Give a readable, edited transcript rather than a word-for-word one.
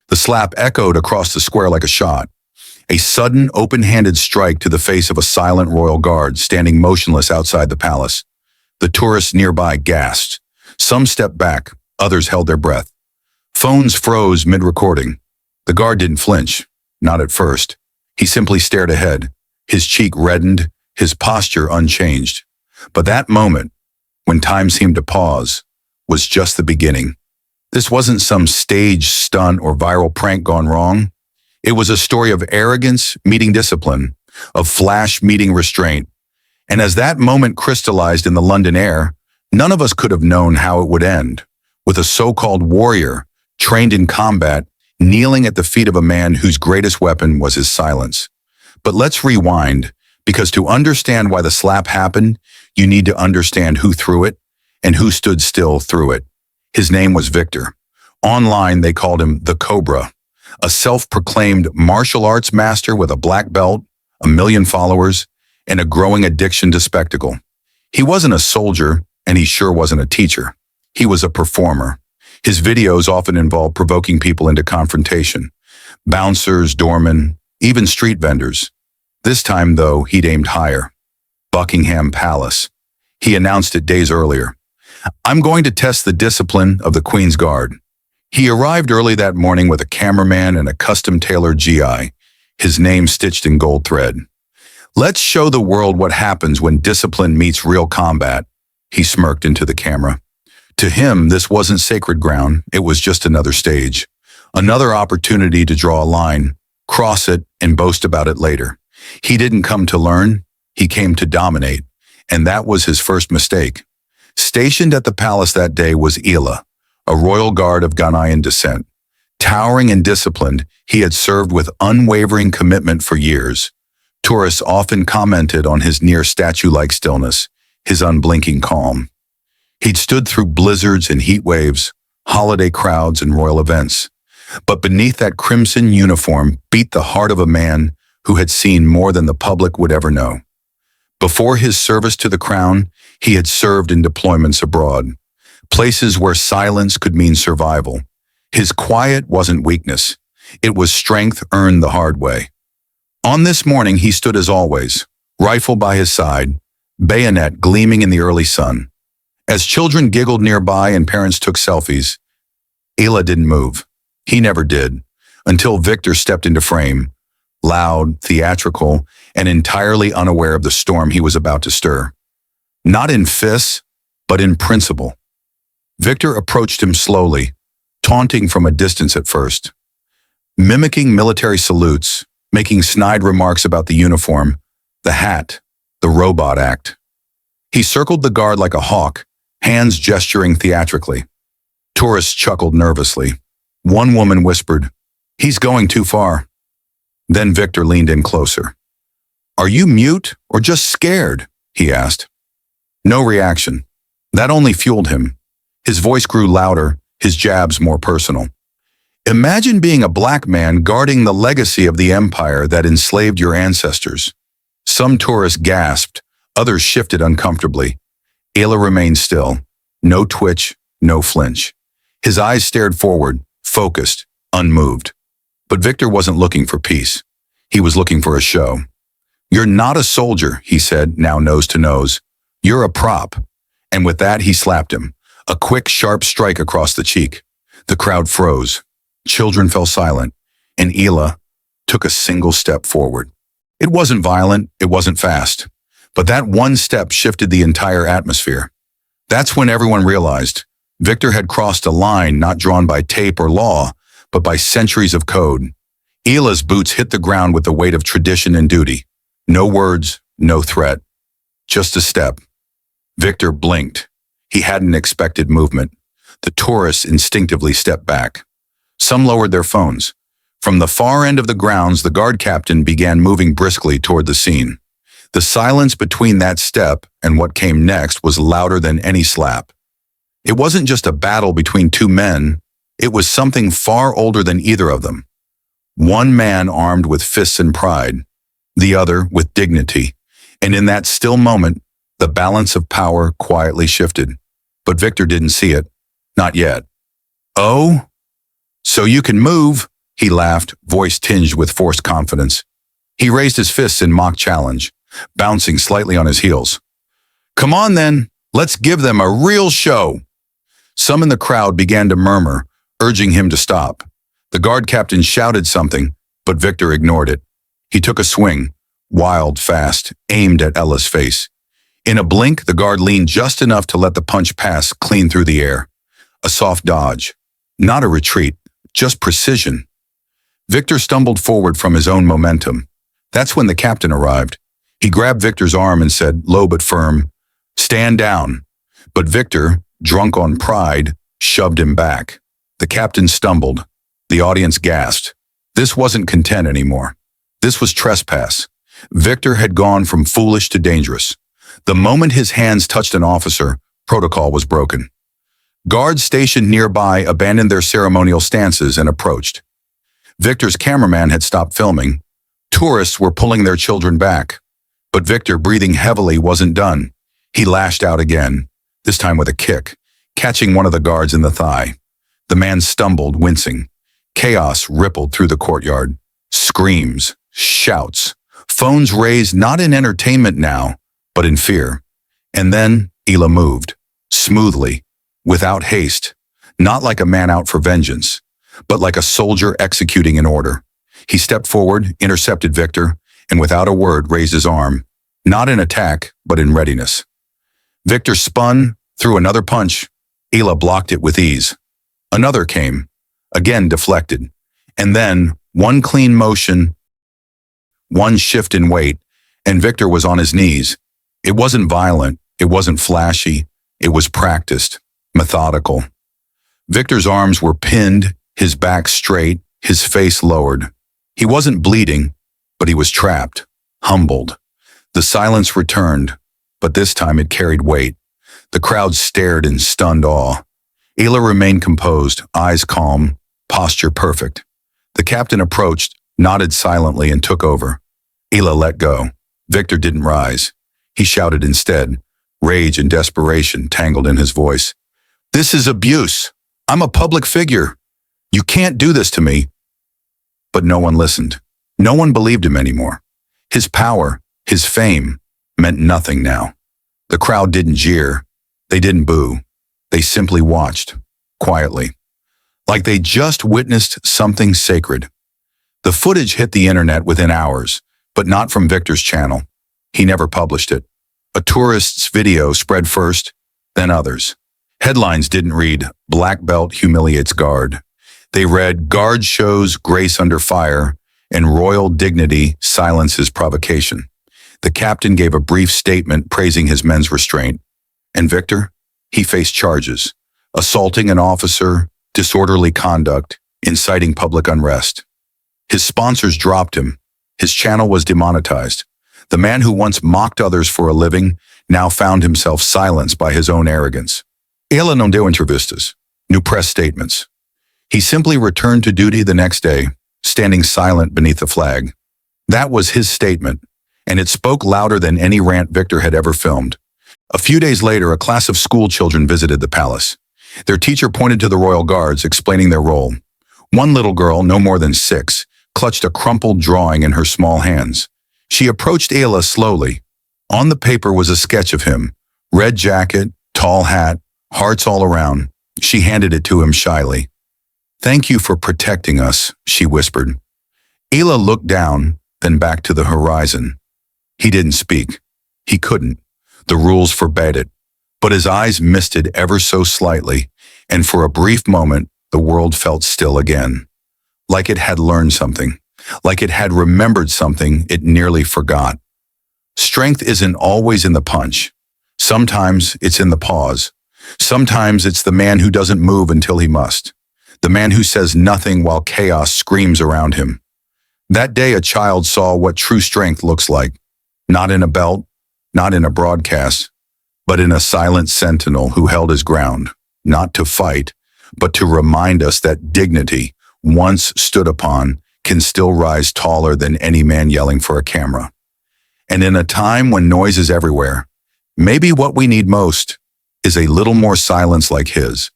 The slap echoed across the square like a shot. A sudden, open-handed strike to the face of a silent royal guard standing motionless outside the palace. The tourists nearby gasped. Some stepped back, others held their breath. Phones froze mid-recording. The guard didn't flinch, not at first. He simply stared ahead, his cheek reddened, his posture unchanged. But that moment, when time seemed to pause, was just the beginning. This wasn't some staged stunt or viral prank gone wrong. It was a story of arrogance meeting discipline, of flash meeting restraint. And as that moment crystallized in the London air, none of us could have known how it would end, with a so-called warrior, trained in combat, kneeling at the feet of a man whose greatest weapon was his silence. But let's rewind, because to understand why the slap happened, you need to understand who threw it and who stood still through it. His name was Victor. Online, they called him the Cobra, a self-proclaimed martial arts master with a black belt, 1 million followers, and a growing addiction to spectacle. He wasn't a soldier, and he sure wasn't a teacher. He was a performer. His videos often involved provoking people into confrontation. Bouncers, doormen, even street vendors. This time, though, he'd aimed higher. Buckingham Palace. He announced it days earlier. "I'm going to test the discipline of the Queen's Guard." He arrived early that morning with a cameraman and a custom-tailored GI, his name stitched in gold thread. "Let's show the world what happens when discipline meets real combat," he smirked into the camera. To him, this wasn't sacred ground, it was just another stage. Another opportunity to draw a line, cross it, and boast about it later. He didn't come to learn, he came to dominate, and that was his first mistake. Stationed at the palace that day was Ela, a royal guard of Ghanaian descent. Towering and disciplined, he had served with unwavering commitment for years. Tourists often commented on his near statue-like stillness, his unblinking calm. He'd stood through blizzards and heat waves, holiday crowds and royal events. But beneath that crimson uniform beat the heart of a man who had seen more than the public would ever know. Before his service to the crown, he had served in deployments abroad, places where silence could mean survival. His quiet wasn't weakness. It was strength earned the hard way. On this morning, he stood as always, rifle by his side, bayonet gleaming in the early sun. As children giggled nearby and parents took selfies, Ela didn't move. He never did, until Victor stepped into frame, loud, theatrical, and entirely unaware of the storm he was about to stir. Not in fists, but in principle. Victor approached him slowly, taunting from a distance at first. Mimicking military salutes, making snide remarks about the uniform, the hat, the robot act. He circled the guard like a hawk, hands gesturing theatrically. Tourists chuckled nervously. One woman whispered, "He's going too far." Then Victor leaned in closer. "Are you mute or just scared?" he asked. No reaction. That only fueled him. His voice grew louder, his jabs more personal. "Imagine being a black man guarding the legacy of the empire that enslaved your ancestors." Some tourists gasped, others shifted uncomfortably. Ela remained still. No twitch, no flinch. His eyes stared forward, focused, unmoved. But Victor wasn't looking for peace. He was looking for a show. "You're not a soldier," he said, now nose to nose. "You're a prop." And with that, he slapped him. A quick, sharp strike across the cheek. The crowd froze. Children fell silent, and Ela took a single step forward. It wasn't violent, it wasn't fast. But that one step shifted the entire atmosphere. That's when everyone realized Victor had crossed a line not drawn by tape or law, but by centuries of code. Ela's boots hit the ground with the weight of tradition and duty. No words, no threat. Just a step. Victor blinked. He hadn't expected movement. The tourists instinctively stepped back. Some lowered their phones. From the far end of the grounds, the guard captain began moving briskly toward the scene. The silence between that step and what came next was louder than any slap. It wasn't just a battle between two men, it was something far older than either of them. One man armed with fists and pride, the other with dignity, and in that still moment, the balance of power quietly shifted. But Victor didn't see it. Not yet. "Oh? So you can move?" He laughed, voice tinged with forced confidence. He raised his fists in mock challenge, bouncing slightly on his heels. Come on then, let's give them a real show. Some in the crowd began to murmur, urging him to stop. The guard captain shouted something, but Victor ignored it. He took a swing, wild, fast, aimed at Ella's face. In a blink, the guard leaned just enough to let the punch pass clean through the air. A soft dodge. Not a retreat, just precision. Victor stumbled forward from his own momentum. That's when the captain arrived. He grabbed Victor's arm and said, low but firm, "Stand down." But Victor, drunk on pride, shoved him back. The captain stumbled. The audience gasped. This wasn't content anymore. This was trespass. Victor had gone from foolish to dangerous. The moment his hands touched an officer, protocol was broken. Guards stationed nearby abandoned their ceremonial stances and approached. Victor's cameraman had stopped filming. Tourists were pulling their children back. But Victor, breathing heavily, wasn't done. He lashed out again, this time with a kick, catching one of the guards in the thigh. The man stumbled, wincing. Chaos rippled through the courtyard. Screams, shouts, phones raised not in entertainment now, but in fear. And then Ela moved, smoothly, without haste, not like a man out for vengeance, but like a soldier executing an order. He stepped forward, intercepted Victor, and without a word raised his arm, not in attack, but in readiness. Victor spun, threw another punch. Ela blocked it with ease. Another came, again deflected, and then one clean motion, one shift in weight, and Victor was on his knees. It wasn't violent, it wasn't flashy, it was practiced, methodical. Victor's arms were pinned, his back straight, his face lowered. He wasn't bleeding, but he was trapped, humbled. The silence returned, but this time it carried weight. The crowd stared in stunned awe. Ela remained composed, eyes calm, posture perfect. The captain approached, nodded silently, and took over. Ela let go. Victor didn't rise. He shouted instead, rage and desperation tangled in his voice. "This is abuse. I'm a public figure. You can't do this to me." But no one listened. No one believed him anymore. His power, his fame, meant nothing now. The crowd didn't jeer. They didn't boo. They simply watched, quietly, like they just witnessed something sacred. The footage hit the internet within hours, but not from Victor's channel. He never published it. A tourist's video spread first, then others. Headlines didn't read, "Black Belt Humiliates Guard." They read, "Guard Shows Grace Under Fire," and "Royal Dignity Silences Provocation." The captain gave a brief statement praising his men's restraint. And Victor? He faced charges: assaulting an officer, disorderly conduct, inciting public unrest. His sponsors dropped him. His channel was demonetized. The man who once mocked others for a living now found himself silenced by his own arrogance. Ela não deu entrevistas, new press statements. He simply returned to duty the next day, standing silent beneath the flag. That was his statement, and it spoke louder than any rant Victor had ever filmed. A few days later, a class of school children visited the palace. Their teacher pointed to the royal guards, explaining their role. One little girl, no more than 6, clutched a crumpled drawing in her small hands. She approached Ela slowly. On the paper was a sketch of him. Red jacket, tall hat, hearts all around. She handed it to him shyly. "Thank you for protecting us," she whispered. Ela looked down, then back to the horizon. He didn't speak. He couldn't. The rules forbade it. But his eyes misted ever so slightly, and for a brief moment, the world felt still again. Like it had learned something. Like it had remembered something it nearly forgot. Strength isn't always in the punch. Sometimes it's in the pause. Sometimes it's the man who doesn't move until he must. The man who says nothing while chaos screams around him. That day, a child saw what true strength looks like. Not in a belt, not in a broadcast, but in a silent sentinel who held his ground, not to fight, but to remind us that dignity, once stood upon, can still rise taller than any man yelling for a camera. And in a time when noise is everywhere, maybe what we need most is a little more silence like his.